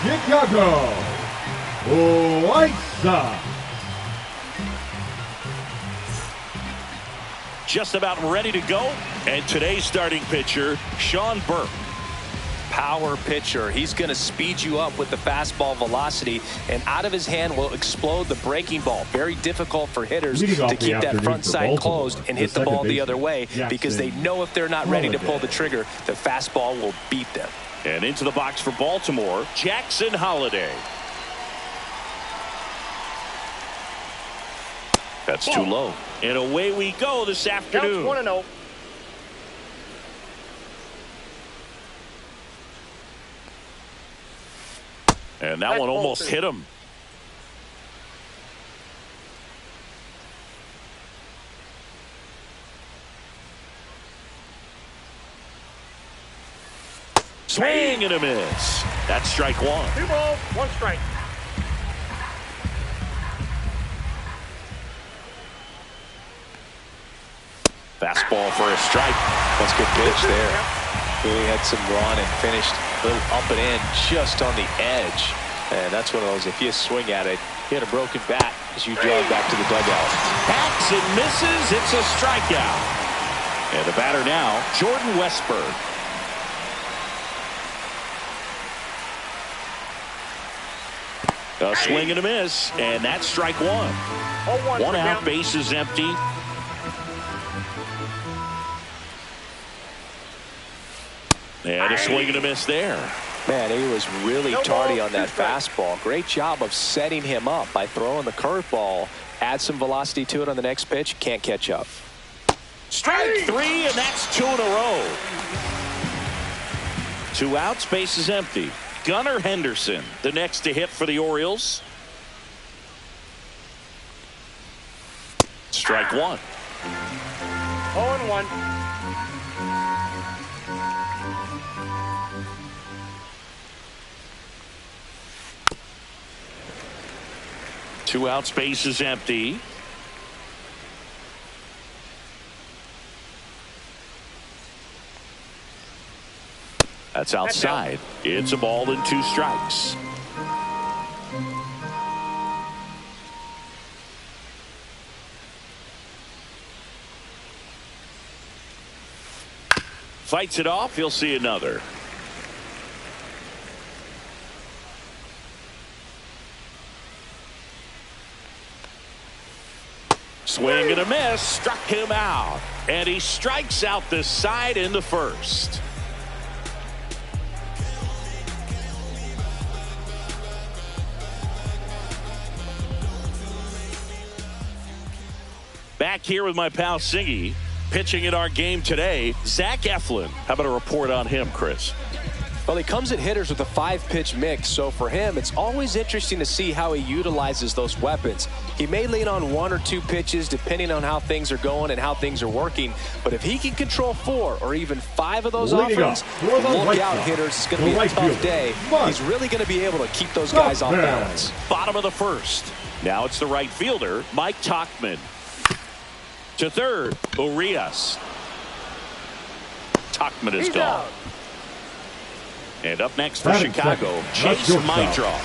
Chicago, White Sox. Just about ready to go. And today's starting pitcher, Sean Burke. Power pitcher. He's going to speed you up with the fastball velocity, and out of his hand will explode the breaking ball. Very difficult for hitters to keep that front side closed and hit the ball the other way, because they know if they're not ready to pull the trigger, the fastball will beat them. And into the box for Baltimore, Jackson Holliday. That's too low. And away we go this afternoon. 1-0. And that one almost hit him. Swing and a miss. That's strike one. 2 balls, 1 strike. Fastball for a strike. That's a good pitch there. Really had some run and finished a little up and in just on the edge. And that's one of those, if you swing at it, hit a broken bat as you jog back to the dugout. Hacks and misses. It's a strikeout. And the batter now, Jordan Westburg. A swing and a miss, and that's strike one. 1 out, base is empty. And a swing and a miss there. Man, he was really tardy on that fastball. Great job of setting him up by throwing the curveball. Add some velocity to it on the next pitch. Can't catch up. Strike 3, and that's 2 in a row. 2 outs, base is empty. Gunnar Henderson, the next to hit for the Orioles. Strike 1. 0-1. Two outs, base is empty. That's outside. It's a ball and 2 strikes. Fights it off. He'll see another. Swing and a miss. Struck him out. And he strikes out the side in the first. Back here with my pal Singy, pitching in our game today, Zach Eflin. How about a report on him, Chris? Well, he comes at hitters with a 5-pitch mix, so for him, it's always interesting to see how he utilizes those weapons. He may lean on 1 or 2 pitches depending on how things are going and how things are working, but if he can control 4 or even 5 of those offerings, look out, hitters. It's going to be a tough day. He's really going to be able to keep those guys off balance. Bottom of the first. Now it's the right fielder, Mike Tauchman. To third, Urias. Tauchman is gone. And up next for Chicago, Chase Meidroth.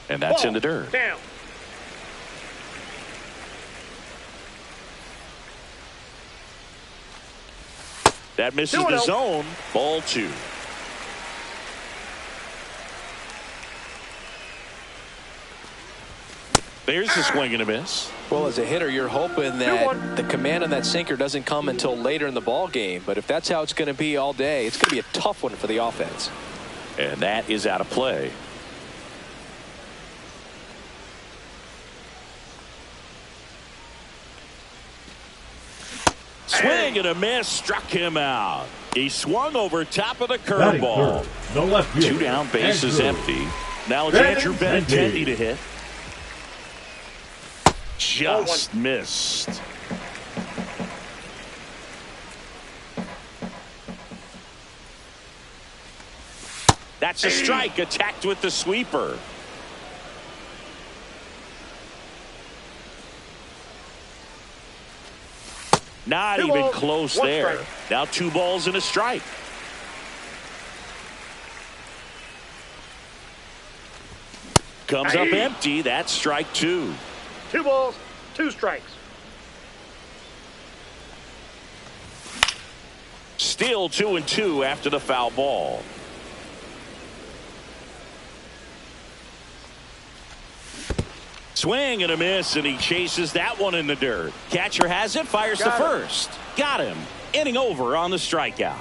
And that's in the dirt. Down. That misses the zone. Ball 2. There's the swing and a miss. Well, as a hitter, you're hoping that the command on that sinker doesn't come until later in the ball game. But if that's how it's going to be all day, it's going to be a tough one for the offense. And that is out of play. Swing and a miss, struck him out. He swung over top of the curveball. No left field. 2 down, base is empty. Now it's Andrew Benintendi to hit. Just missed. That's a strike, attacked with the sweeper. Not Two even balls, close one there. strike. Now 2 balls and a strike. Comes up empty. That's strike 2. 2 balls, 2 strikes. Still 2-2 after the foul ball. Swing and a miss, and he chases that one in the dirt. Catcher has it, fires to first. Got him. Inning over on the strikeout.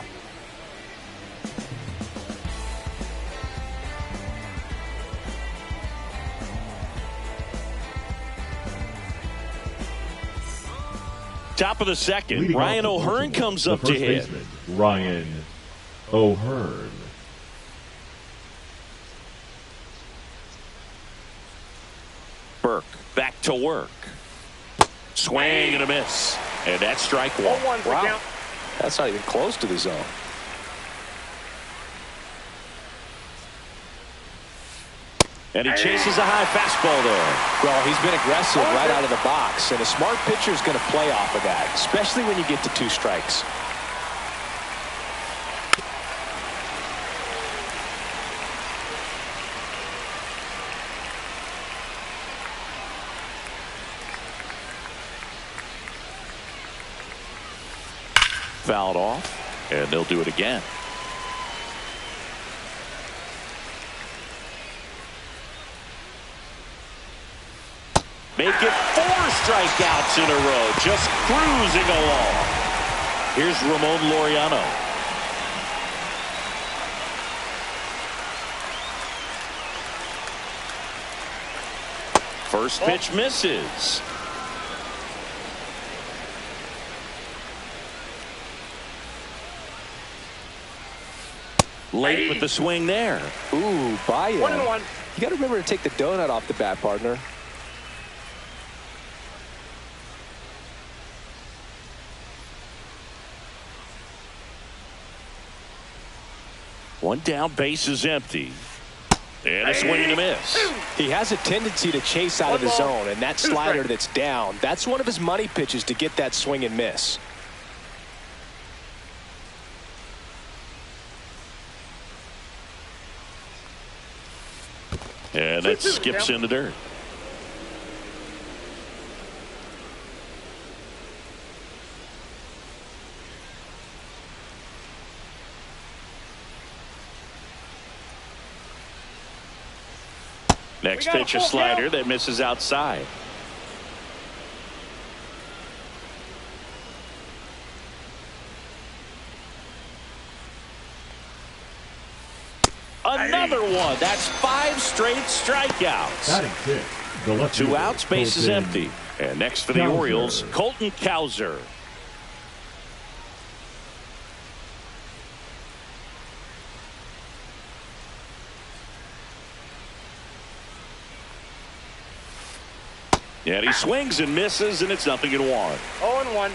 Top of the second, Leading Ryan off the O'Hearn first comes the up to first hit. baseman, Ryan O'Hearn. Burke back to work. Swing and a miss. And that's strike 1. 0-1 for count. That's not even close to the zone. And he chases a high fastball there. Well, he's been aggressive right out of the box, and a smart pitcher is going to play off of that, especially when you get to 2 strikes. Fouled off, and they'll do it again. Make it 4 strikeouts in a row, just cruising along. Here's Ramon Laureano. First pitch misses. Late with the swing there. Ooh, buy it. 1-1. You got to remember to take the donut off the bat, partner. One down, base is empty. And a swing and a miss. He has a tendency to chase out of the zone, and that slider that's down, that's one of his money pitches to get that swing and miss. And that skips in the dirt. Next pitch, a slider that misses outside. Another one. That's 5 straight strikeouts. Batting 6, the left 2 fielder, outs, base is Colton empty. And next for the Cowser. Orioles, Colton Cowser. And he swings and misses, and it's 0-1. 0-1.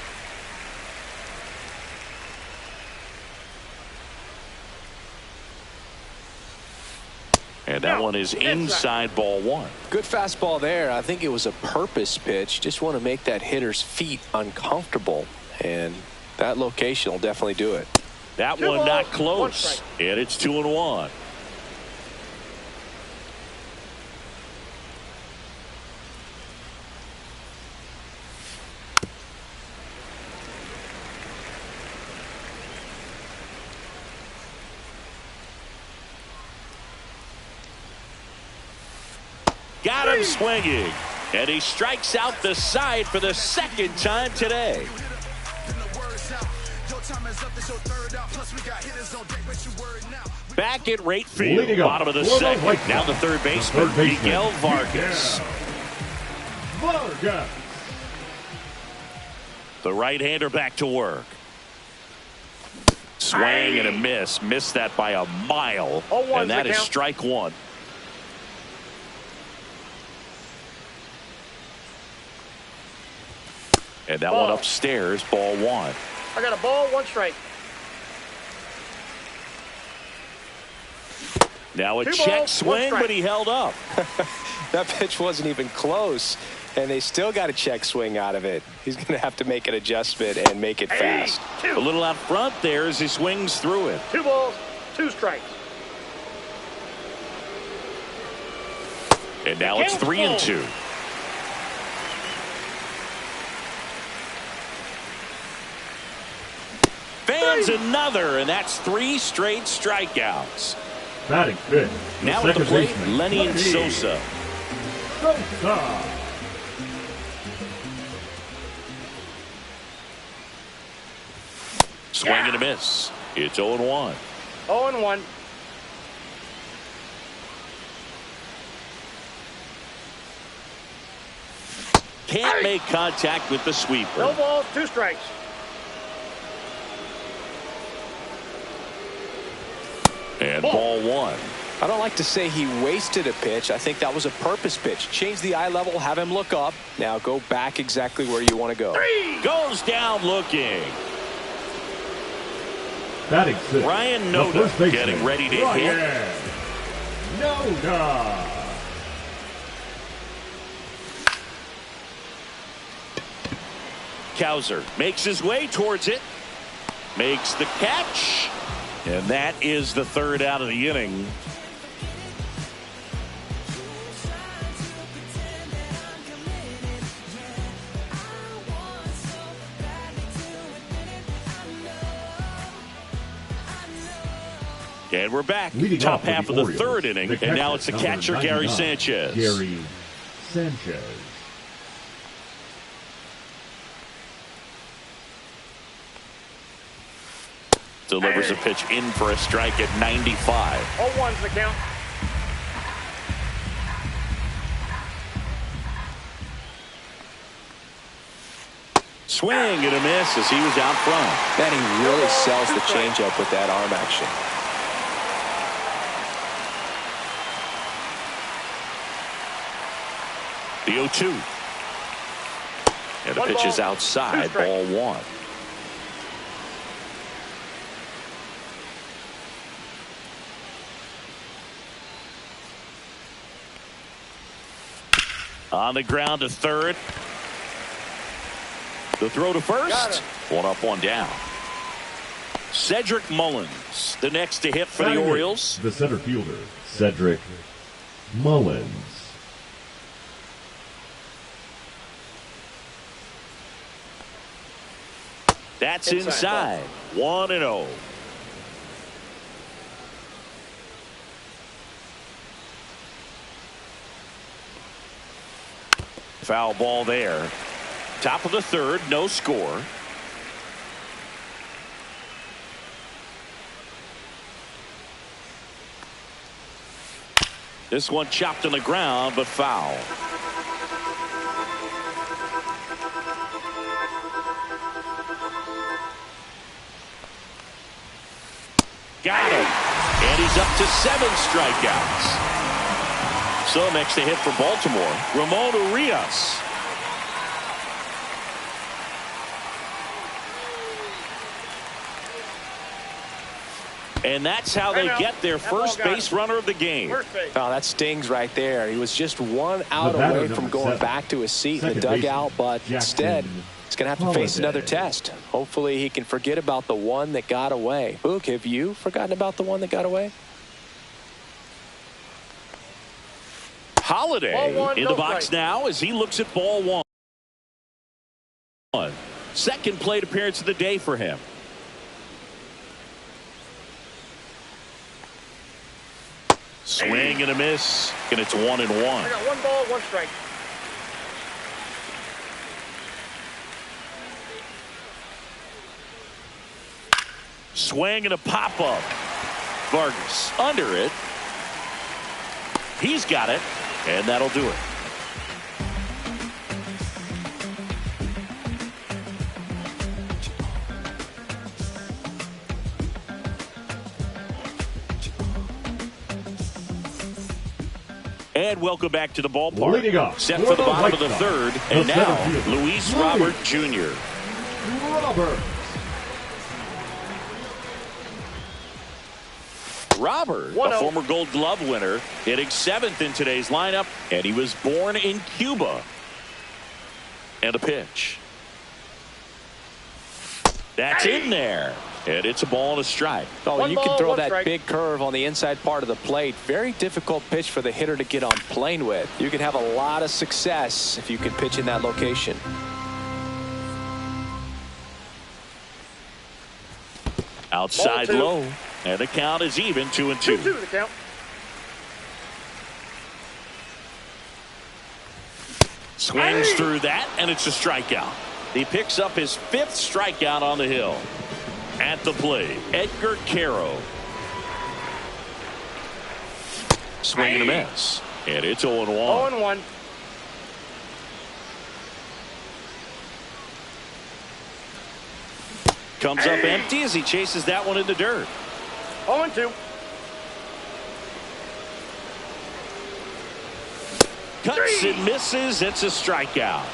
And that one is inside ball 1. Good fastball there. I think it was a purpose pitch. Just want to make that hitter's feet uncomfortable, and that location will definitely do it. That 2 one balls, not 1 close. strike. And it's 2-1. Got him swinging. And he strikes out the side for the 2nd time today. Back at right field, Leading up bottom of the for the 2nd. White Now the Sox, 3rd baseman, Miguel Vargas. Vargas. The right-hander back to work. Swing and a miss. Missed that by a mile. 0-1 And that for is count. strike 1. And that one upstairs, ball 1. I got a ball, 1 strike. Now a 2 check balls, 1 swing, strike. but he held up. That pitch wasn't even close. And they still got a check swing out of it. He's going to have to make an adjustment and make it fast. A little out front there as he swings through it. 2 balls, 2 strikes. And now it's 3-2. Fans another, and that's 3 straight strikeouts. Batting fifth. Now at the plate, Lenny Sosa. Sosa. Swing and a miss. It's 0-1. 0-1. Can't make contact with the sweeper. No balls, 2 strikes. And ball 1. I don't like to say he wasted a pitch. I think that was a purpose pitch. Change the eye level, have him look up. Now go back exactly where you want to go. 3. Goes down looking. Batting sixth. Ryan the Noda first baseman, getting ready to Ryan hit. Noda. Cowser makes his way towards it. Makes the catch. And that is the 3rd out of the inning. And we're back. Leading Top off for half the of the Orioles, 3rd inning. the And now it's the catcher, number Gary 99, Sanchez. Gary Sanchez. Delivers a pitch in for a strike at 95. 0-1's the count. Swing and a miss as he was out front. Man, he really sells the changeup with that arm action. The 0-2. And the 1 pitch is ball, outside. 2 strikes. Ball 1. On the ground to 3rd. The throw to 1st. 1 up, 1 down. Cedric Mullins, the next to hit for the Batting Orioles. the center fielder, Cedric Mullins. That's Inside. inside. 1-0. Foul ball there. Top of the 3rd, no score. This one chopped on the ground, but foul. Got him. And he's up to 7 strikeouts. So next to hit for Baltimore, Ramon Urias. And that's how they get their first base runner of the game. First base. Oh, that stings right there. He was just 1 out The batter, away from number going 7, back to his seat in the second dugout, baseman, but Jackson instead he's going to have to face Holiday. another test. Hopefully he can forget about the one that got away. Boog, have you forgotten about the one that got away? Holiday Ball 1, in no the box strike. now as he looks at ball 1. Second plate appearance of the day for him. Swing and a miss, and it's 1-1. I got 1 ball, 1 strike. Swing and a pop up. Vargas under it. He's got it, and that'll do it. And welcome back to the ballpark. Leading off Set for for the the bottom of the White 3rd, Sox, and the now center fielder, Luis Luis Robert Jr. Robert. Robert, a 1-0. former Gold Glove winner, hitting 7th in today's lineup, and he was born in Cuba. And a pitch. That's in there. And it's a ball and a strike. Oh, One you ball, can throw one that strike. big curve on the inside part of the plate. Very difficult pitch for the hitter to get on plane with. You can have a lot of success if you can pitch in that location. Outside Ball 2. low. And the count is even, 2-2. 2-2 the count. Swings through that, and it's a strikeout. He picks up his 5th strikeout on the hill. At the plate, Edgar Caro. Swing and a miss. And it's 0-1. 0-1. Comes up empty as he chases that one in the dirt. 0-2. Cuts and misses. It's a strikeout.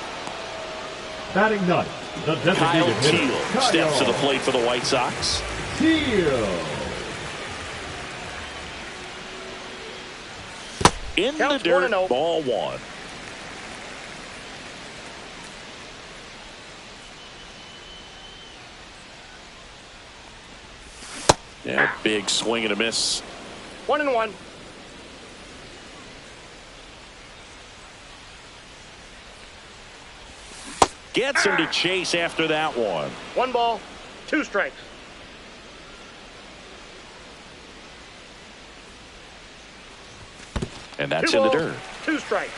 Batting ninth, the Kyle designated hitter, Teal steps to the plate for the White Sox. Teal. In the Counts dirt, 1-0. ball 1. Yeah, big swing and a miss. 1-1. Gets him to chase after that one. 1 ball, 2 strikes. And that's 2 in the balls, dirt. 2 strikes.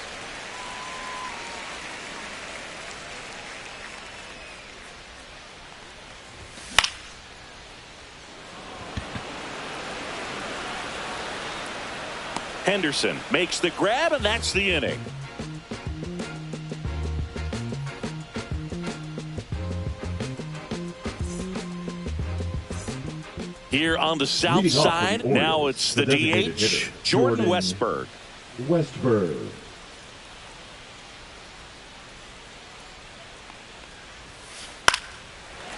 Henderson makes the grab, and that's the inning. Here on the south Leading off side, for the now Orioles, it's the the designated DH, hitter, Jordan Jordan Westburg. Westburg.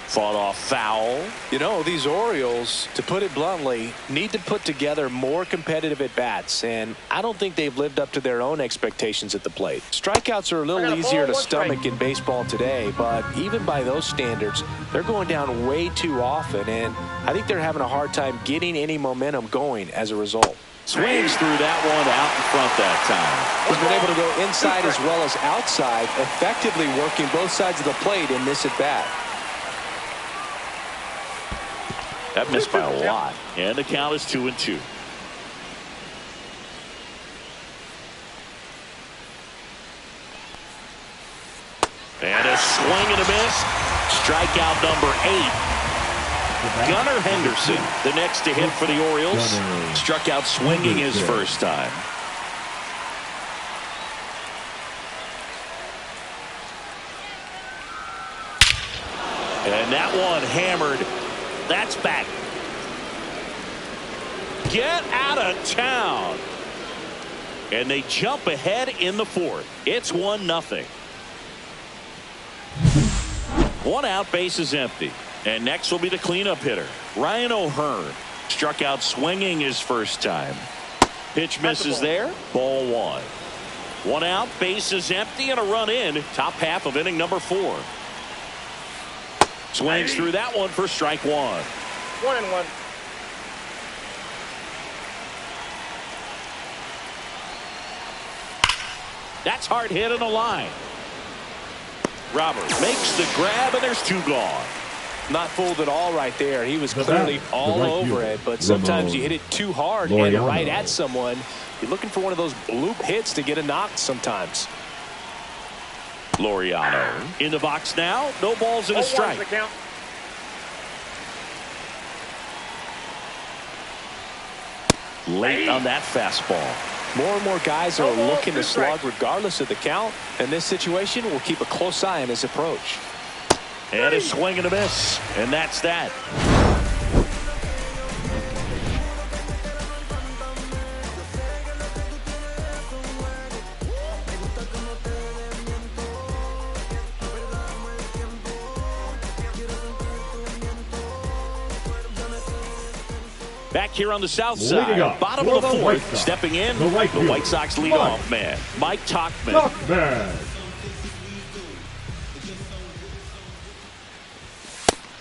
Fought off foul. You know, these Orioles, to put it bluntly, need to put together more competitive at-bats, and I don't think they've lived up to their own expectations at the plate. Strikeouts are a I got little a easier ball, to 1 stomach strike. in baseball today, but even by those standards, they're going down way too often, and I think they're having a hard time getting any momentum going as a result. Swings through that one out in front that time. He's been able to go inside as well as outside, effectively working both sides of the plate in this at-bat. That missed by a lot. And the count is 2-2. And a swing and a miss. Strikeout number 8. Gunnar Henderson, the next to hit for the Orioles. Struck out swinging his first time. And that one hammered. That's back. Get out of town. And they jump ahead in the 4th. It's 1-0. 1 out, base is empty. And next will be the cleanup hitter, Ryan O'Hearn. Struck out swinging his first time. Pitch misses there. Ball 1. 1 out, base is empty, and a run in. Top half of inning number 4. Swings through that one for strike 1. 1-1. That's hard hit in the line. Robert makes the grab, and there's 2 gone. Not fooled at all right there. He was The clearly bat, the all right over fielder, it, but sometimes Ramon you hit it too hard Laureano. and right at someone. You're looking for one of those bloop hits to get a knock sometimes. Laureano in the box now. No balls and a 0-1 strike. the count. Late on that fastball. More and more guys are No balls, looking 2 to slug strikes. regardless of the count. In this situation, we'll keep a close eye on his approach. And a swing and a miss. And that's that. Back here on the south Leading side, up bottom for of the the White 4th, Sox, stepping in, the right White Sox fielder, leadoff man, Mike Tauchman. Tauchman.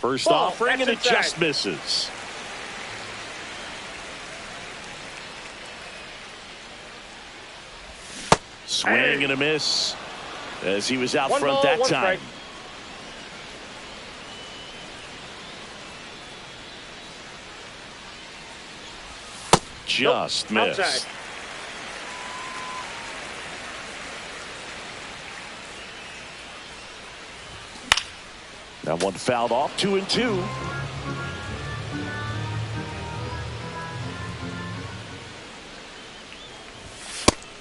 First Ball. offering, and That's it inside. just misses. Swing and a miss as he was out One front ball, that one time. strike. Just Nope, missed. outside. That one fouled off, 2-2.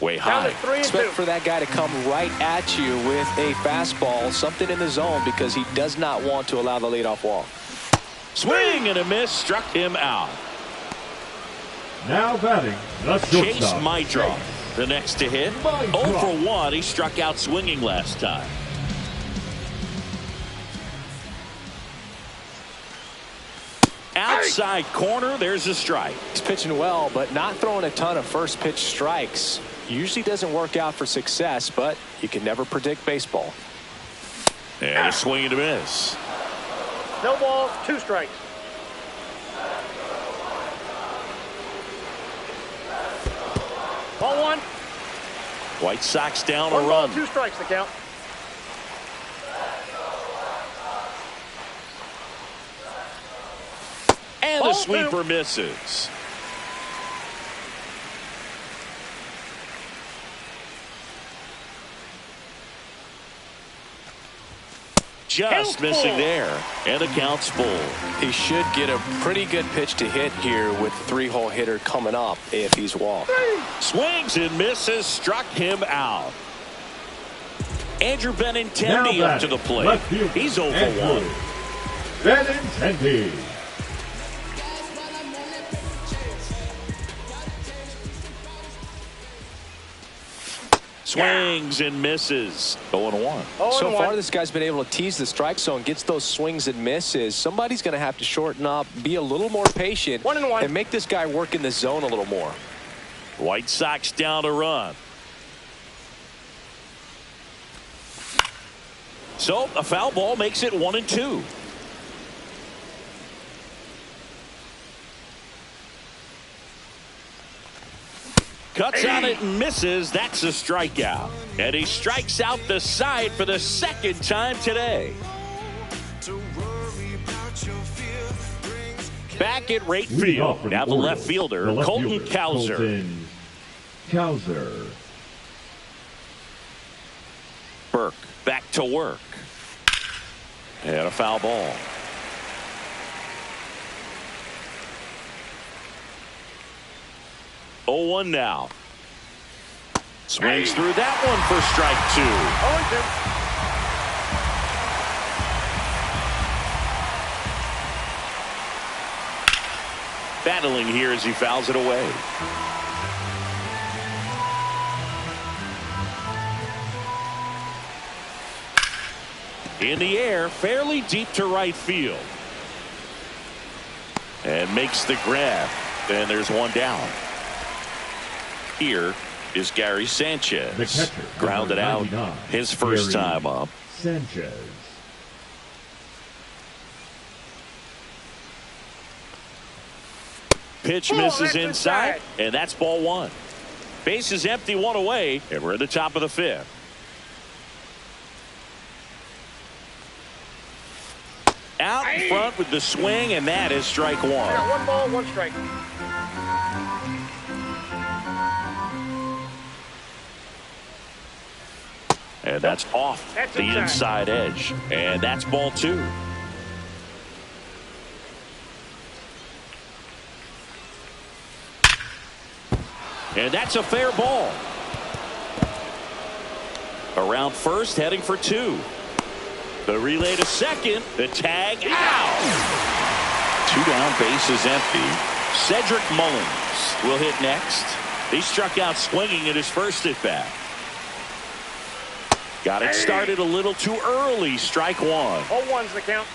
Way Down high. to 3-2. Expect for that guy to come right at you with a fastball, something in the zone, because he does not want to allow the leadoff walk. Swing and a miss, struck him out. Now batting the Chase shortstop. Mydroff, the next to hit. Mydroff. 0 for 1. He struck out swinging last time. Outside corner, there's a strike. He's pitching well, but not throwing a ton of first pitch strikes. Usually doesn't work out for success, but you can never predict baseball. And a swing and a miss. No balls, 2 strikes. Ball 1. White Sox down a 1 ball, run. 2 strikes the count. And the Ball sweeper misses. Just Count missing full. there. And the count's full. He should get a pretty good pitch to hit here with the 3-hole hitter coming up if he's walked. Swings and misses, struck him out. Andrew Now Benintendi up to the batting, plate. left fielder, He's 0 for Andrew 1. Benintendi. Swings and misses. 0-1. So 0-1. far, this guy's been able to tease the strike zone, gets those swings and misses. Somebody's going to have to shorten up, be a little more patient, 1-1. and make this guy work in the zone a little more. White Sox down a run. So a foul ball makes it 1-2. Cuts on it and misses. That's a strikeout. And he strikes out the side for the second time today. Back at right Leading off field. for Now the Orioles, left fielder, the left Colton fielder, Cowser. Colton Cowser. Burke back to work. And a foul ball. Oh, 1 now. Swings through that one for strike 2. Battling here as he fouls it away. In the air, fairly deep to right field. And makes the grab. And there's one down. Here is Gary Sanchez. The catcher, Grounded number out 99, his first Gary time up. Sanchez. Pitch Oh, misses that's inside, inside. and that's ball 1. Base is empty, 1 away, and we're in the top of the 5th. Out in front with the swing, and that is strike 1. I got 1 ball, 1 strike. And that's off That's the inside. inside edge. And that's ball 2. And that's a fair ball. Around first, heading for 2. The relay to second. The tag out. 2 down, base is empty. Cedric Mullins will hit next. He struck out swinging at his first at bat. Got it started a little too early. Strike 1. 0-1's the count.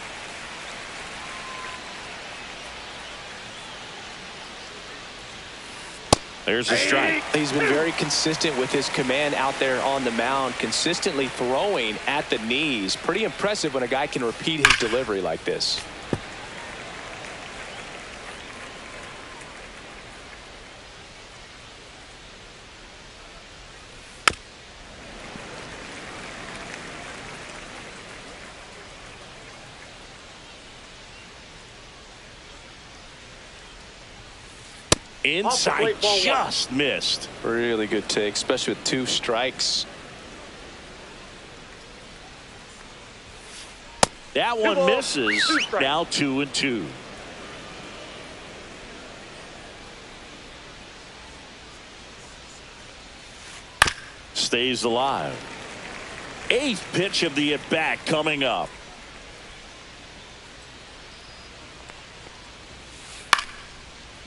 There's a strike. He's been very consistent with his command out there on the mound, consistently throwing at the knees. Pretty impressive when a guy can repeat his delivery like this. Inside, plate, ball one. just missed. Really good take, especially with 2 strikes. That one balls, misses. 2 strikes. Now 2-2. Stays alive. 8th pitch of the at-bat coming up.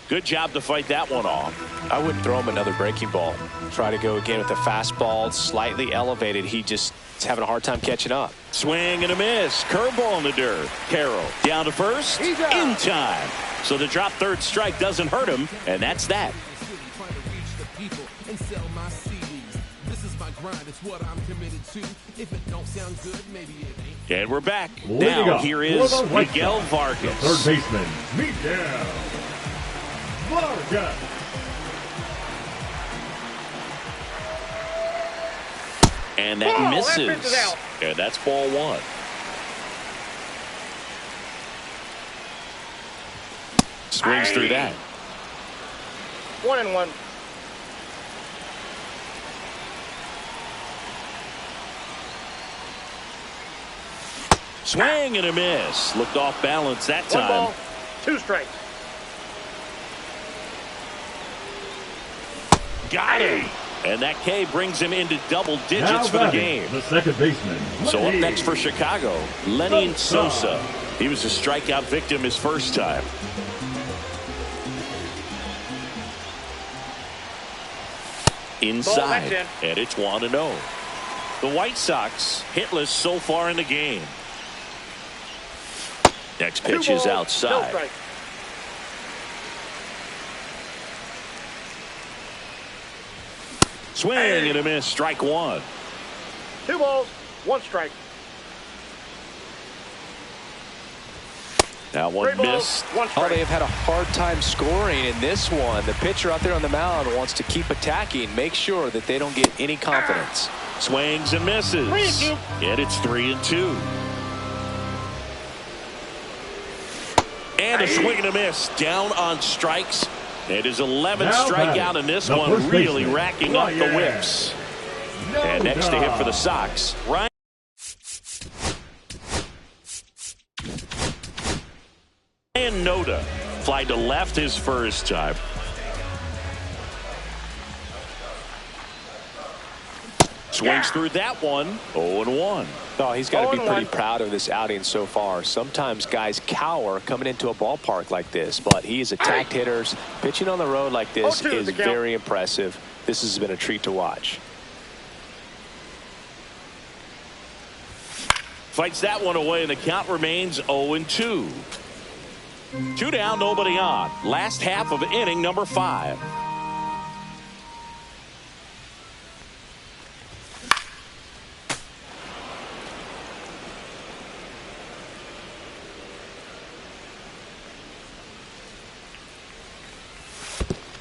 Good job to fight that one off. I wouldn't throw him another breaking ball. Try to go again with the fastball, slightly elevated. He just is having a hard time catching up. Swing and a miss. Curveball in the dirt. Carroll down to first. He's out. In time. So the drop third strike doesn't hurt him, and that's that. And we're back. Leading Now up here for is the White Miguel Sox, Vargas. Third baseman, Miguel Vargas. And that That misses. pitch is out. And that's ball 1. Swings through that. 1-1. Swing and a miss. Looked off balance that 1 time. ball, 2 strikes. Got him. And that K brings him into double Now digits for the batting, game. the second baseman. So up Lenny next for Chicago, Lenny Sosa. Sosa. He was a strikeout victim his first time. Inside, that's and it's 1-0. The White Sox hitless so far in the game. Next 2 pitch is balls, no outside. strikes. Swing and a miss, strike 1. 2 balls, 1 strike. Now 1 3 balls, missed. 1 Oh, strike. they have had a hard time scoring in this one. The pitcher out there on the mound wants to keep attacking, make sure that they don't get any confidence. Swings and misses. 3-2. And it's 3-2. And a swing and a miss. Down on strikes. It is 11th Now strikeout batting, in this the one, first really baseman, racking up the Ryan whips. And next to hit for the Sox, Ryan. Ryan Noda fly to left his first time. Swings through that one. 0-1. Oh, he's got to be 0-1. pretty proud of this outing so far. Sometimes guys cower coming into a ballpark like this, but he has attacked hitters. Pitching on the road like this 0-2 is the count. very impressive. This has been a treat to watch. Fights that one away, and the count remains 0-2. 2 down, nobody on. Last half of inning number 5.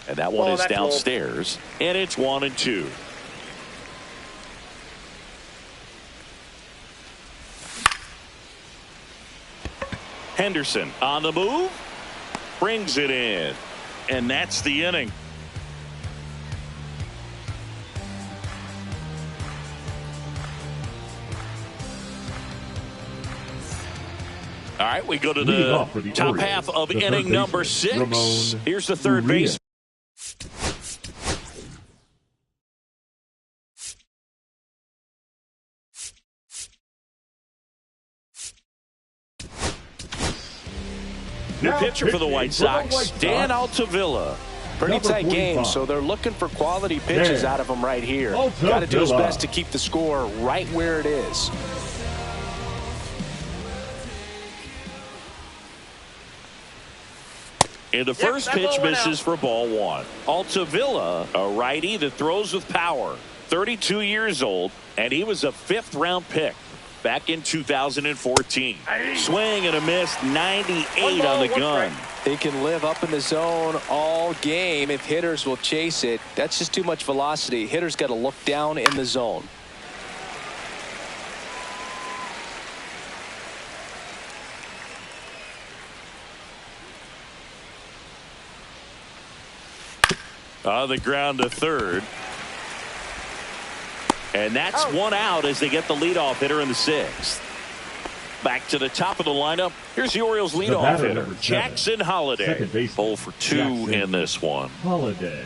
And that one Oh, is that's low. downstairs, and it's 1-2. Henderson on the move, brings it in, and that's the inning. All right, we go to Leading off for the the top Orioles, half of the third inning number baseman, 6. Ramon Here's the third Urias. base. New Now pitcher for the White pitching for the Sox, White Dan Sox. Altavilla. Pretty Number tight game, 45. so they're looking for quality pitches Dan out of him right here. Altavilla. Got to do his best to keep the score right where it is. And the first that pitch ball went misses out. for ball 1. Altavilla, a righty that throws with power. 32 years old, and he was a 5th-round pick back in 2014. Swing and a miss, 98 on the gun. They can live up in the zone all game if hitters will chase it. That's just too much velocity. Hitters got to look down in the zone. On the ground to third. And that's one out as they get the leadoff hitter in the sixth. Back to the top of the lineup. Here's the Orioles leadoff hitter, Jackson Holliday. 0 for 2 in this one. Holliday.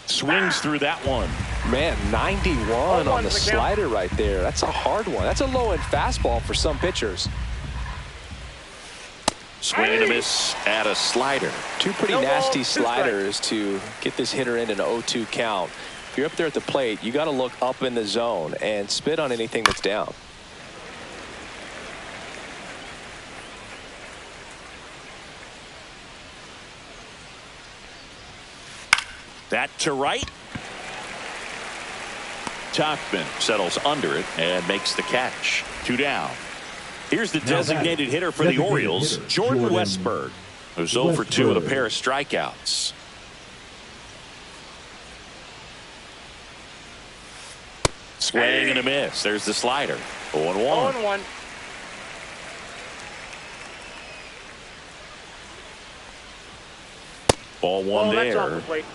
Swings through that one. Man, 91 on the slider right there. That's a hard one. That's a low-end fastball for some pitchers. Swing and a miss at a slider. Two pretty nasty sliders to get this hitter in an 0-2 count. If you're up there at the plate, you got to look up in the zone and spit on anything that's down. That to right. Tauchman settles under it and makes the catch. 2 down. Here's the designated hitter for the Orioles, Jordan Westburg, who's 0 for 2 with a pair of strikeouts. Swing and a miss. There's the slider. 0-1. 0-1. Ball one That's off there. the plate.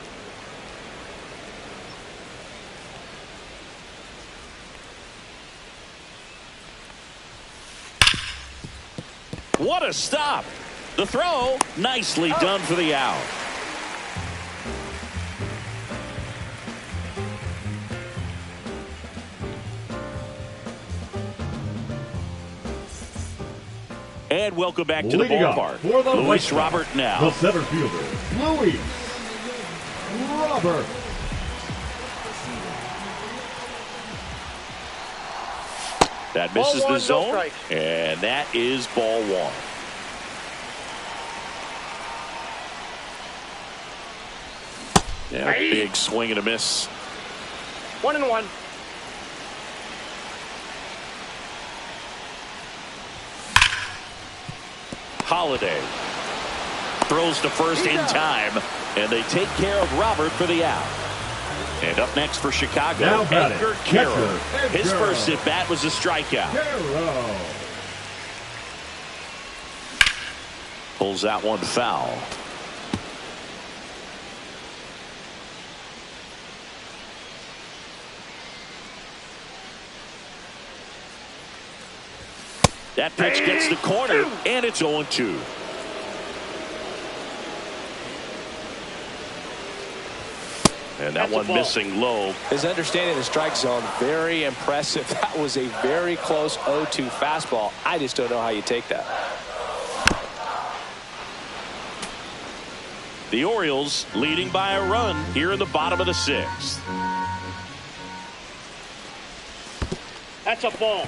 What a stop. The throw, nicely done for the out. And welcome back to the ballpark. For the Luis Robert now. The center fielder, Luis Robert. That misses Ball the one, zone, no strike. and that is ball one. Yeah, big swing and a miss. 1-1. Holliday throws to first in time, and they take care of Robert for the out. And up next for Chicago, Now batting, Edgar catcher, Quero. His Edgar. first at bat was a strikeout. Quero. Pulls that one foul. That pitch gets the corner, and it's 0-2. And that one missing low. His understanding of the strike zone, very impressive. That was a very close 0-2 fastball. I just don't know how you take that. The Orioles leading by a run here in the bottom of the sixth. That's a ball.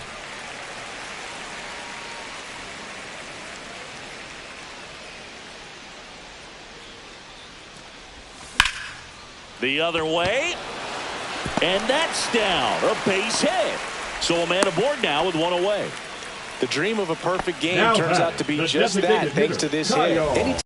The other way, and that's down. A base hit. So a man aboard now with one away. The dream of a perfect game Now turns batting, out to be the just that designated thanks to hitter, this Kyle. hit.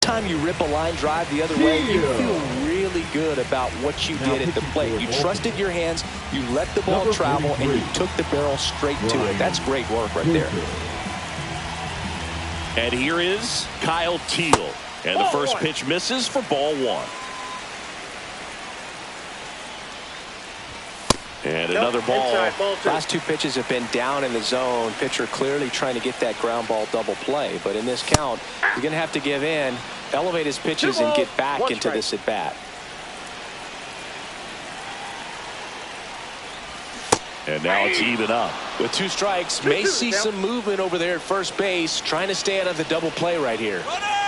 Anytime you rip a line drive the other way, you feel really good about what you did at the plate. You trusted your hands, you let the ball travel, and you took the barrel straight to it. That's great work right there. And here is Kyle Teel. And the Ball first one. pitch misses for ball one. And another ball. Inside, ball two. Last two pitches have been down in the zone. Pitcher clearly trying to get that ground ball double play. But in this count, he's going to have to give in, elevate his pitches, and get back One into strike. this at bat. And now it's even up. With 2 strikes, may see some movement over there at first base, trying to stay out of the double play right here.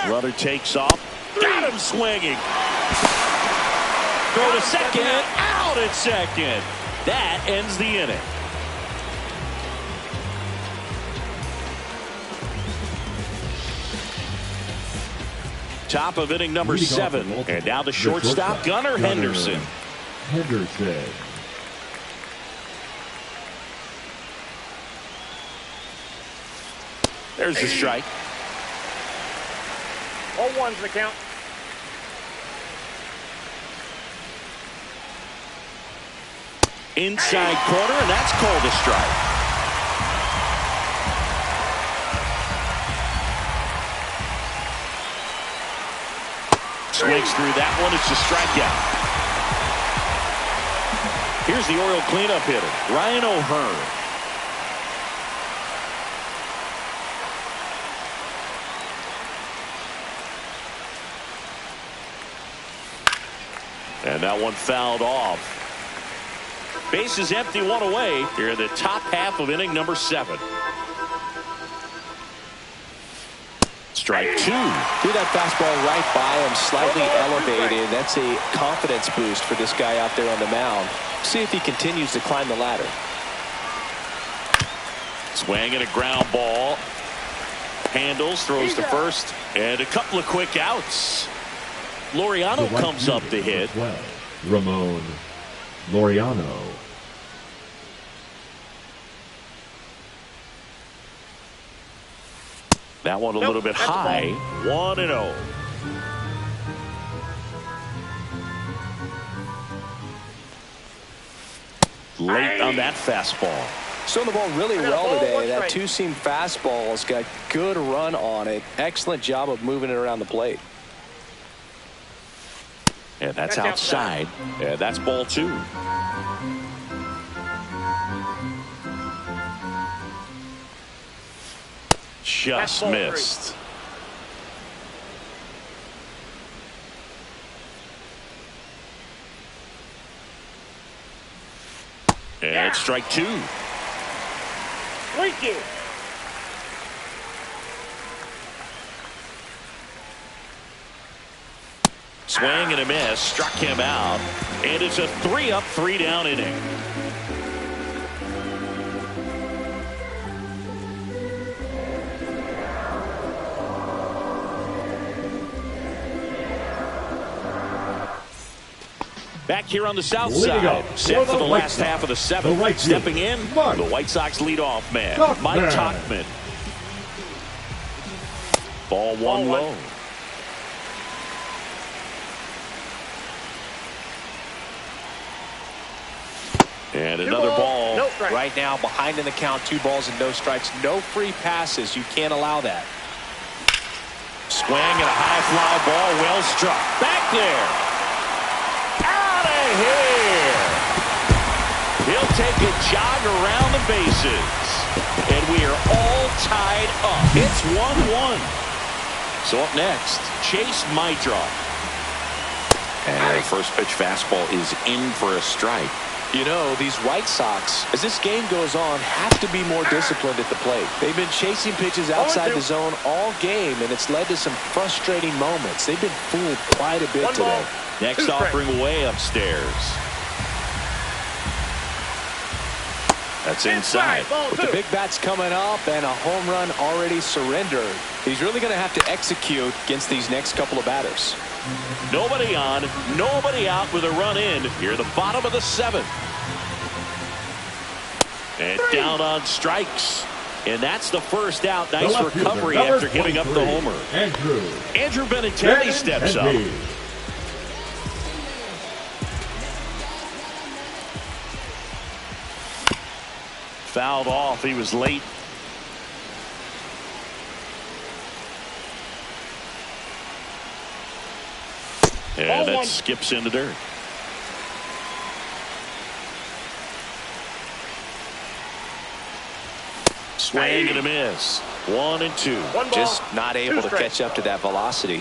Runner takes off. Got him swinging. Throw to second. Out at second. That ends the inning. Top of inning number 7. And now the shortstop, Gunnar Henderson. Henderson. There's the strike. 0-1's the count. Inside corner, and that's called a strike. Swings through that one. It's a strikeout. Here's the Oriole cleanup hitter, Ryan O'Hearn. And that one fouled off. Bases empty, one away here in the top half of inning number 7. Strike 2. Threw that fastball right by him, slightly elevated. That's a confidence boost for this guy out there on the mound. See if he continues to climb the ladder. Swing and a ground ball. Handles, throws to first, and a couple of quick outs. Laureano comes up to hit. Ramon Laureano. That one a little bit high. 1-0. Late on that fastball. Throwing the ball really well today. That two-seam fastball has got good run on it. Excellent job of moving it around the plate. And that's outside. And that's ball 2. Just missed. And it's strike 2. 3-2. Swing and a miss. Struck him out. And it's a 3-up, 3-down inning. Back here on the south side, set for the last half of the 7th. Stepping in, the White Sox leadoff man, Mike Tauchman. Ball 1 low. And another ball. No strike. Right now, behind in the count, 2 balls and no strikes. No free passes. You can't allow that. Swing and a high fly ball, well struck. Back there. Out of here. He'll take a jog around the bases. And we are all tied up. It's 1-1. So up next, Chase Mitra. And the first pitch fastball is in for a strike. You know, these White Sox, as this game goes on, have to be more disciplined at the plate. They've been chasing pitches outside the zone all game, and it's led to some frustrating moments. They've been fooled quite a bit today. Next offering way upstairs. That's inside. With the big bats coming up and a home run already surrendered, he's really going to have to execute against these next couple of batters. Nobody on, nobody out with a run in here at the bottom of the 7th. And down on strikes. And that's the first out. Nice recovery after giving up the homer. Andrew Benintendi steps up. Fouled off. He was late. And that skips in the dirt. Swing and a miss. 1-2. Just not able to catch up to that velocity.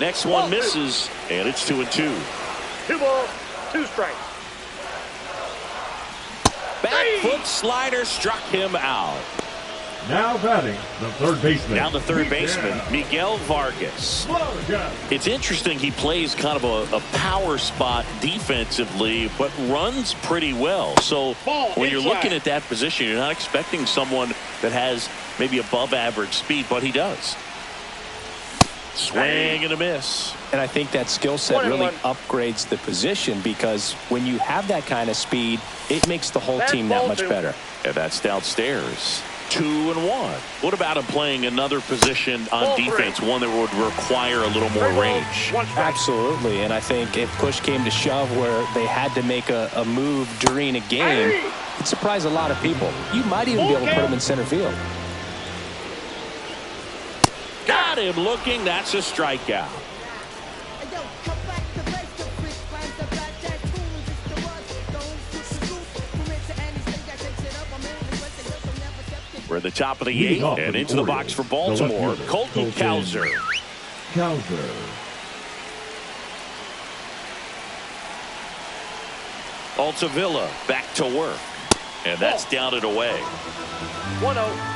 Next one misses, and it's 2-2. 2 balls, 2 strikes. Back foot slider struck him out. Now batting the third baseman. Now the third baseman, Miguel Vargas. It's interesting, he plays kind of a power spot defensively, but runs pretty well. So when you're looking at that position, you're not expecting someone that has maybe above average speed, but he does. Swing and a miss. And I think that skill set really upgrades the position, because when you have that kind of speed, it makes the whole team that much better. And that's downstairs. 2-1. What about him playing another position on defense, one that would require a little more range? Absolutely, and I think if push came to shove where they had to make a move during a game, it'd surprise a lot of people. You might even be able to put him in center field. Got him looking. That's a strikeout. We're at the top of the 8th, and into the box for Baltimore, Colton Cowser. Altavilla back to work, and that's down and away. 1-0.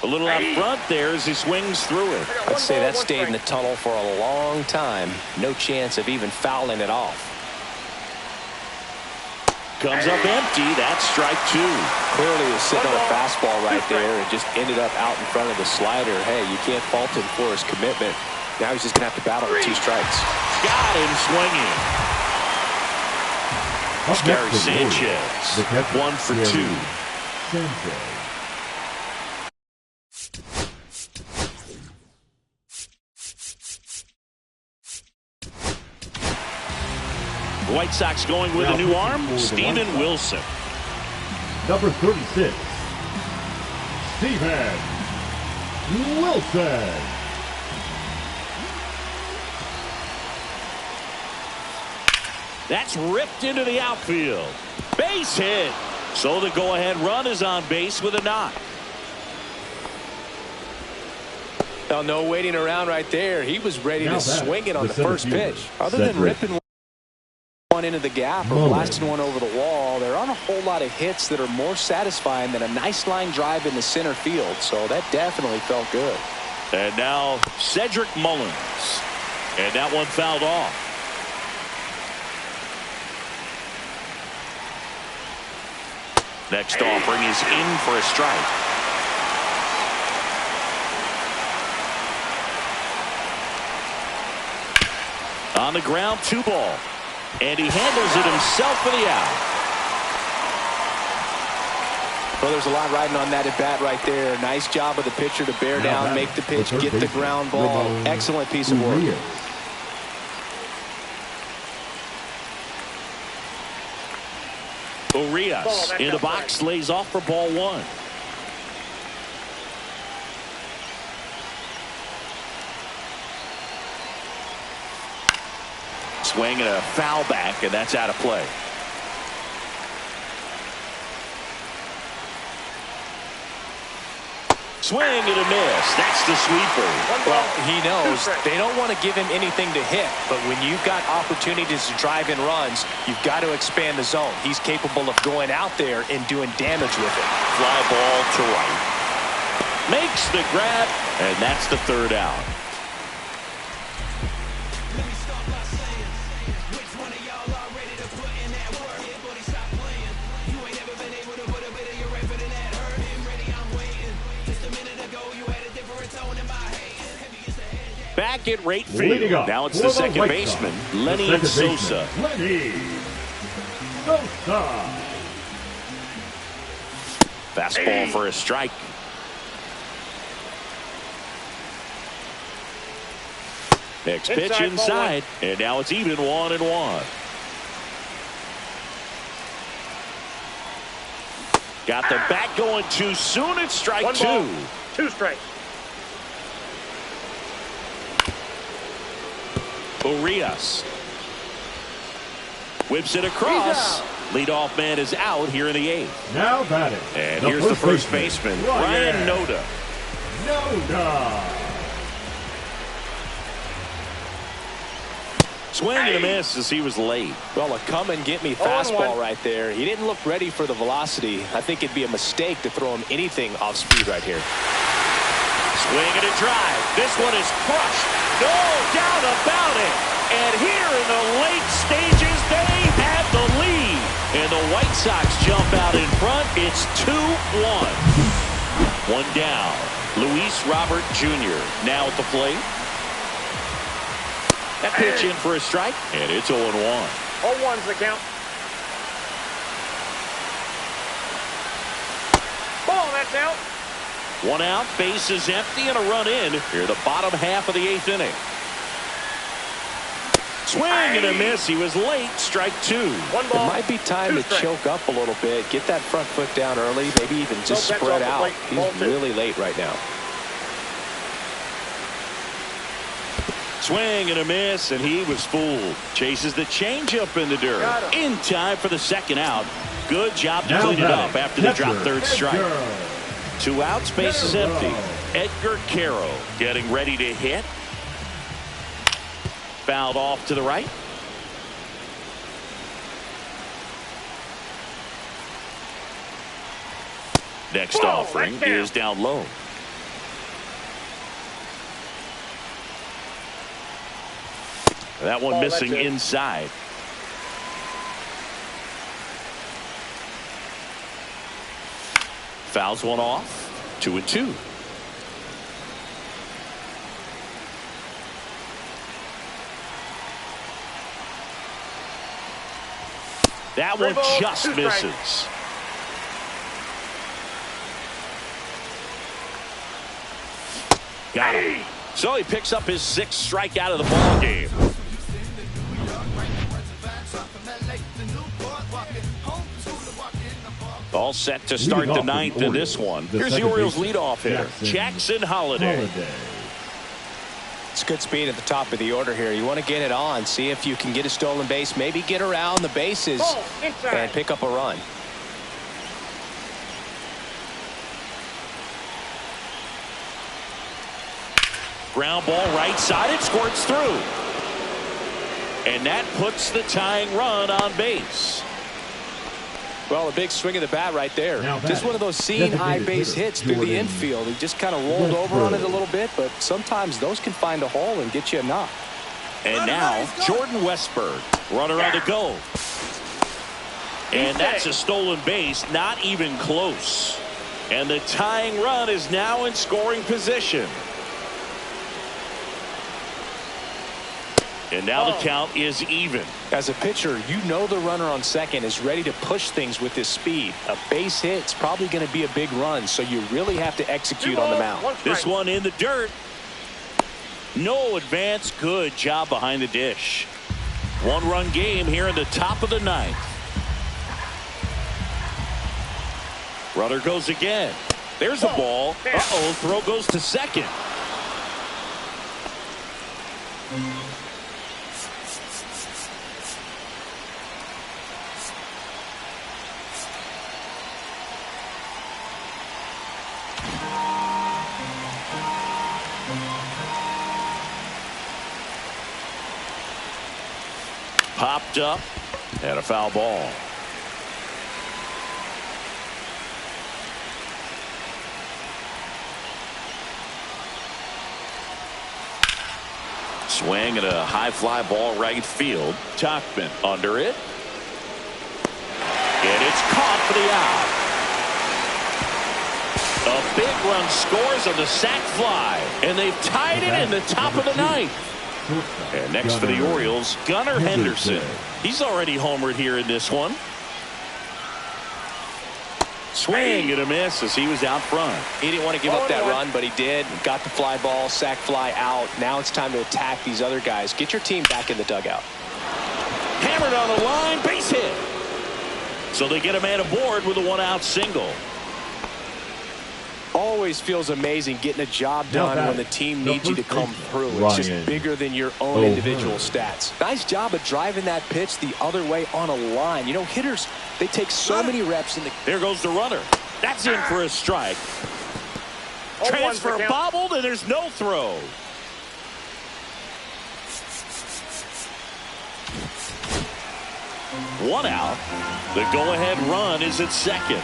A little out front there as he swings through it. I'd say that stayed in the tunnel for a long time. No chance of even fouling it off. Comes up empty. That's strike 2. Clearly was sitting on a fastball right there and just ended up out in front of the slider. Hey, you can't fault him for his commitment. Now he's just going to have to battle with 2 strikes. Got him swinging. Gary Sanchez, 1 for 2. The White Sox going with a new arm, Steven Wilson. Number 36, Steven Wilson. That's ripped into the outfield. Base hit. So the go-ahead run is on base with a knock. Now, no waiting around right there. He was ready to swing it on the first pitch. Other than ripping one into the gap or blasting one over the wall, there aren't a whole lot of hits that are more satisfying than a nice line drive in the center field. So that definitely felt good. And now Cedric Mullins. And that one fouled off. Next offering is in for a strike. On the ground, 2 ball. And he handles it himself for the out. Well, there's a lot riding on that at bat right there. Nice job of the pitcher to bear down, make the pitch, get the ground ball. Excellent piece of work. Urias in the box, lays off for ball 1. Swing and a foul back, and that's out of play. Swing and a miss. That's the sweeper. Well, he knows they don't want to give him anything to hit, but when you've got opportunities to drive in runs, you've got to expand the zone. He's capable of going out there and doing damage with it. Fly ball to right. Makes the grab, and that's the 3rd out. Back at right field. Now it's the second baseman, Lenny Sosa. Lenny Sosa. Fastball for a strike. Next pitch inside, and now it's even 1-1. Got the bat going too soon. It's strike 2. 2 strikes. Urias whips it across. Leadoff man is out here in the 8th. Now batting. And here's the first baseman, Ryan Noda. Swing and a miss as he was late. Well, a come-and-get-me fastball right there. He didn't look ready for the velocity. I think it'd be a mistake to throw him anything off speed right here. Swing and a drive. This one is crushed. No doubt about it. And here in the late stages, they have the lead. And the White Sox jump out in front. It's 2-1. 1 down. Luis Robert Jr. now at the plate. That pitch in for a strike, and it's 0-1. 0-1's the count. Ball, that's out. 1 out, base is empty, and a run in here the bottom half of the 8th inning. Swing and a miss. He was late. Strike 2. 1 ball. It might be time to choke up a little bit. Get that front foot down early. Maybe even just spread out. He's really late right now. Swing and a miss, and he was fooled. Chases the changeup in the dirt. In time for the 2nd out. Good job to clean it up after the drop 3rd strike. 2 outs, base is empty. Edgar Quero getting ready to hit. Fouled off to the right. Next offering is down low. That one missing inside. Fouls one off. 2-2. That one just misses. Got him. So he picks up his 6th strikeout of the ball game. All set to start the 9th in this one. Here's the Orioles leadoff hitter, Jackson Holliday. It's good speed at the top of the order here. You want to get it on, see if you can get a stolen base, maybe get around the bases and pick up a run. Ground ball right side. It squirts through. And that puts the tying run on base. Well, a big swing of the bat right there. Just one of those seeing high base hits through the infield. He just kind of rolled over on it a little bit, but sometimes those can find a hole and get you a knock. And now Jordan Westburg, runner on the go. And that's a stolen base, not even close. And the tying run is now in scoring position. And now the count is even. As a pitcher, you know the runner on second is ready to push things with his speed. A base hit's probably going to be a big run, so you really have to execute on the mound. This one in the dirt. No advance. Good job behind the dish. 1-run game here in the top of the 9th. Runner goes again. There's a ball. Uh-oh, throw goes to second. Popped up and a foul ball. Swing and a high fly ball right field. Tauchman under it. And it's caught for the out. A big run scores on the sac fly. And they've tied it in the top of the 9th. And next for the Orioles, Gunnar Henderson. He's already homered here in this one. Swing and a miss as he was out front. He didn't want to give up that run, but he did. Got the fly ball, sac fly out. Now it's time to attack these other guys. Get your team back in the dugout. Hammered on the line, base hit. So they get a man aboard with a 1-out single. Always feels amazing getting a job done when the team needs you to come through. It's just bigger than your own individual stats. Nice job of driving that pitch the other way on a line. You know, hitters, they take so many reps in the... There goes the runner. That's in for a strike. Transfer bobbled, and there's no throw. One out. The go-ahead run is at second.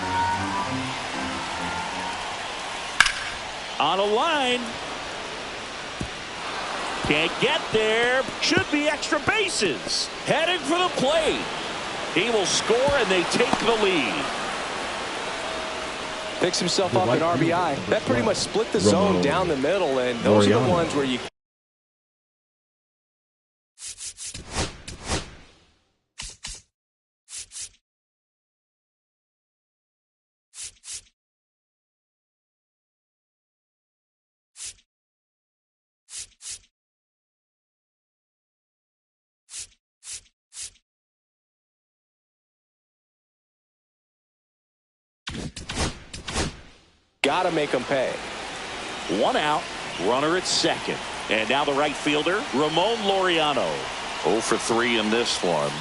On a line. Can't get there. Should be extra bases. Heading for the plate. He will score, and they take the lead. Picks himself up an RBI. That pretty much split the zone down the middle, and those are the ones where you... got to make them pay. 1 out, runner at second. And now the right fielder, Ramon Laureano. 0 for 3 in this one.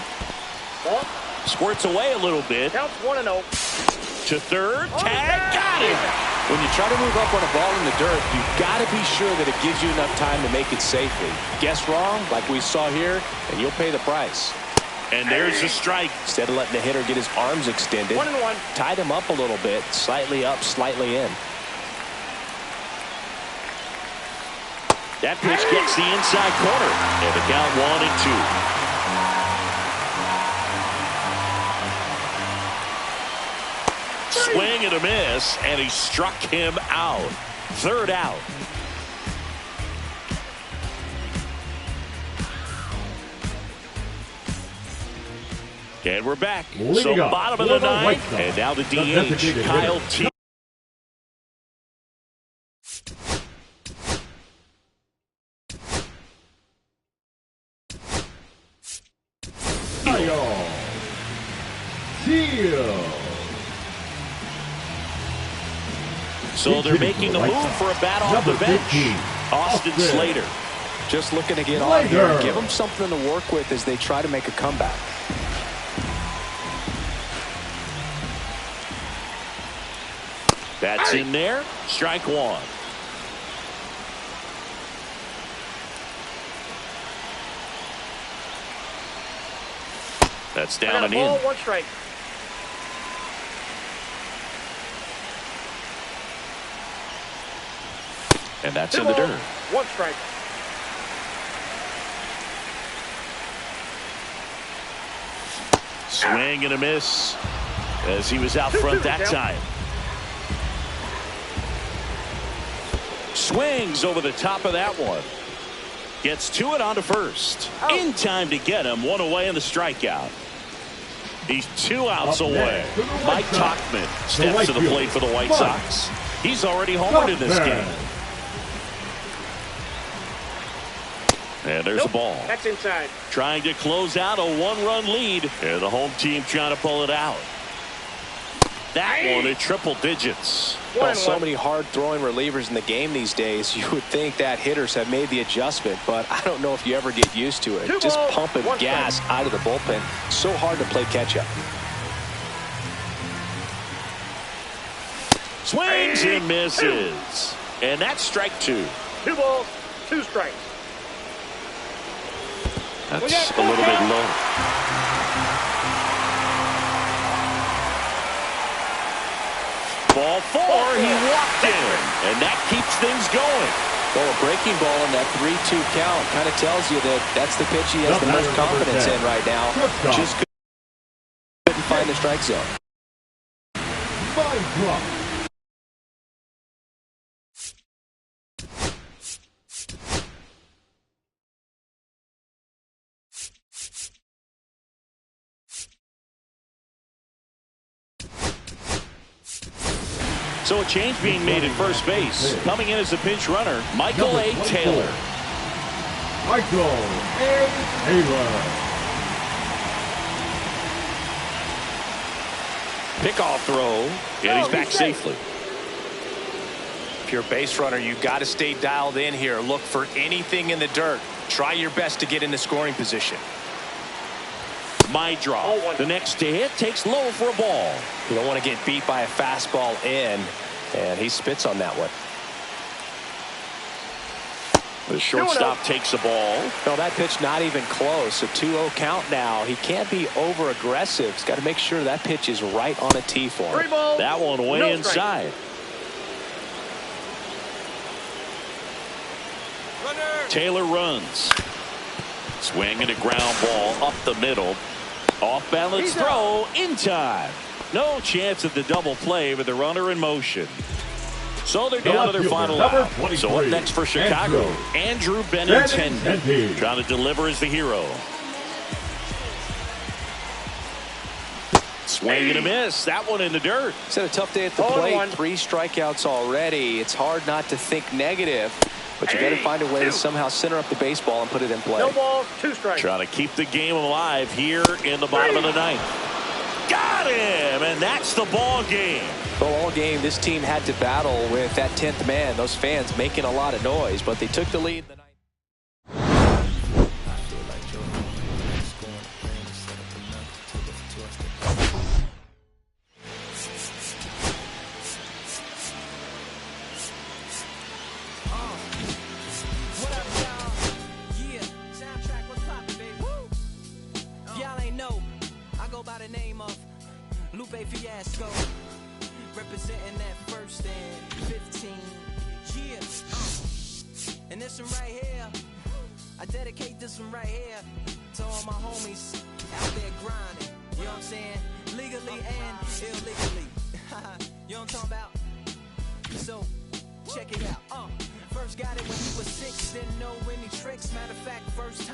Ball. Squirts away a little bit. Counts 1-0. To third, tag, got him. When you try to move up on a ball in the dirt, you've got to be sure that it gives you enough time to make it safely. Guess wrong, like we saw here, and you'll pay the price. And there's a strike. Instead of letting the hitter get his arms extended, 1-1. tied him up a little bit, slightly up, slightly in. That pitch gets the inside corner. And the count 1-2. Swing and a miss, and he struck him out. 3rd out. And we're back. So bottom of the 9th, and now the DH, Kyle T. So they're making a move for a bat off the bench. Austin Slater. Just looking to get on here and give them something to work with as they try to make a comeback. That's in there. Strike 1. That's down and in. 1 strike. And that's in the dirt. 1 strike. Swing and a miss as he was out front that time. Swings over the top of that one. Gets to it onto first. In time to get him. 1 away in the strikeout. He's 2 outs away. Mike Tauchman steps to the plate for the White Sox. He's already homered in this game. And there's the ball. That's inside. Trying to close out a 1-run lead. And the home team trying to pull it out. That one at triple digits. Well, so many hard-throwing relievers in the game these days, you would think that hitters have made the adjustment, but I don't know if you ever get used to it. Just pumping gas out of the bullpen. So hard to play catch-up. Swings and misses. And that's strike 2. 2 balls, 2 strikes. That's a little bit low. Ball 4, he walked in, and that keeps things going. Well, a breaking ball in that 3-2 count kind of tells you that that's the pitch he has the most confidence in right now. Just couldn't find the strike zone. So a change being made at first base. Coming in as a pinch runner, Michael A. Taylor. Michael A. Taylor. Pickoff throw, and he's back safely. If you're a base runner, you've got to stay dialed in here. Look for anything in the dirt. Try your best to get in the scoring position. My draw. The next to hit takes low for a ball. You don't want to get beat by a fastball in, and he spits on that one. The shortstop takes the ball. No, that pitch not even close. A 2-0 count now. He can't be over-aggressive. He's got to make sure that pitch is right on a tee for him. 3 balls, that one way no inside. Taylor runs. Swing and a ground ball up the middle. Off balance throw in time. No chance of the double play with the runner in motion. So they're down to their final out. So up next for Chicago, Andrew Benintendi. Trying to deliver as the hero. Swing and a miss. That one in the dirt. He's had a tough day at the plate. 3 strikeouts already. It's hard not to think negative, but you got to find a way to somehow center up the baseball and put it in play. No balls, 2 strikes. Trying to keep the game alive here in the bottom of the 9th. Got him, and that's the ball game. Well, all game, this team had to battle with that 10th man, those fans making a lot of noise, but they took the lead in the ninth. By the name of Lupe Fiasco, representing that first and 15 years. And this one right here, I dedicate this one right here to all my homies out there grinding. You know what I'm saying? Legally and illegally. You know what I'm talking about? So, check it out. First got it when he was 6, didn't know any tricks. Matter of fact, first time.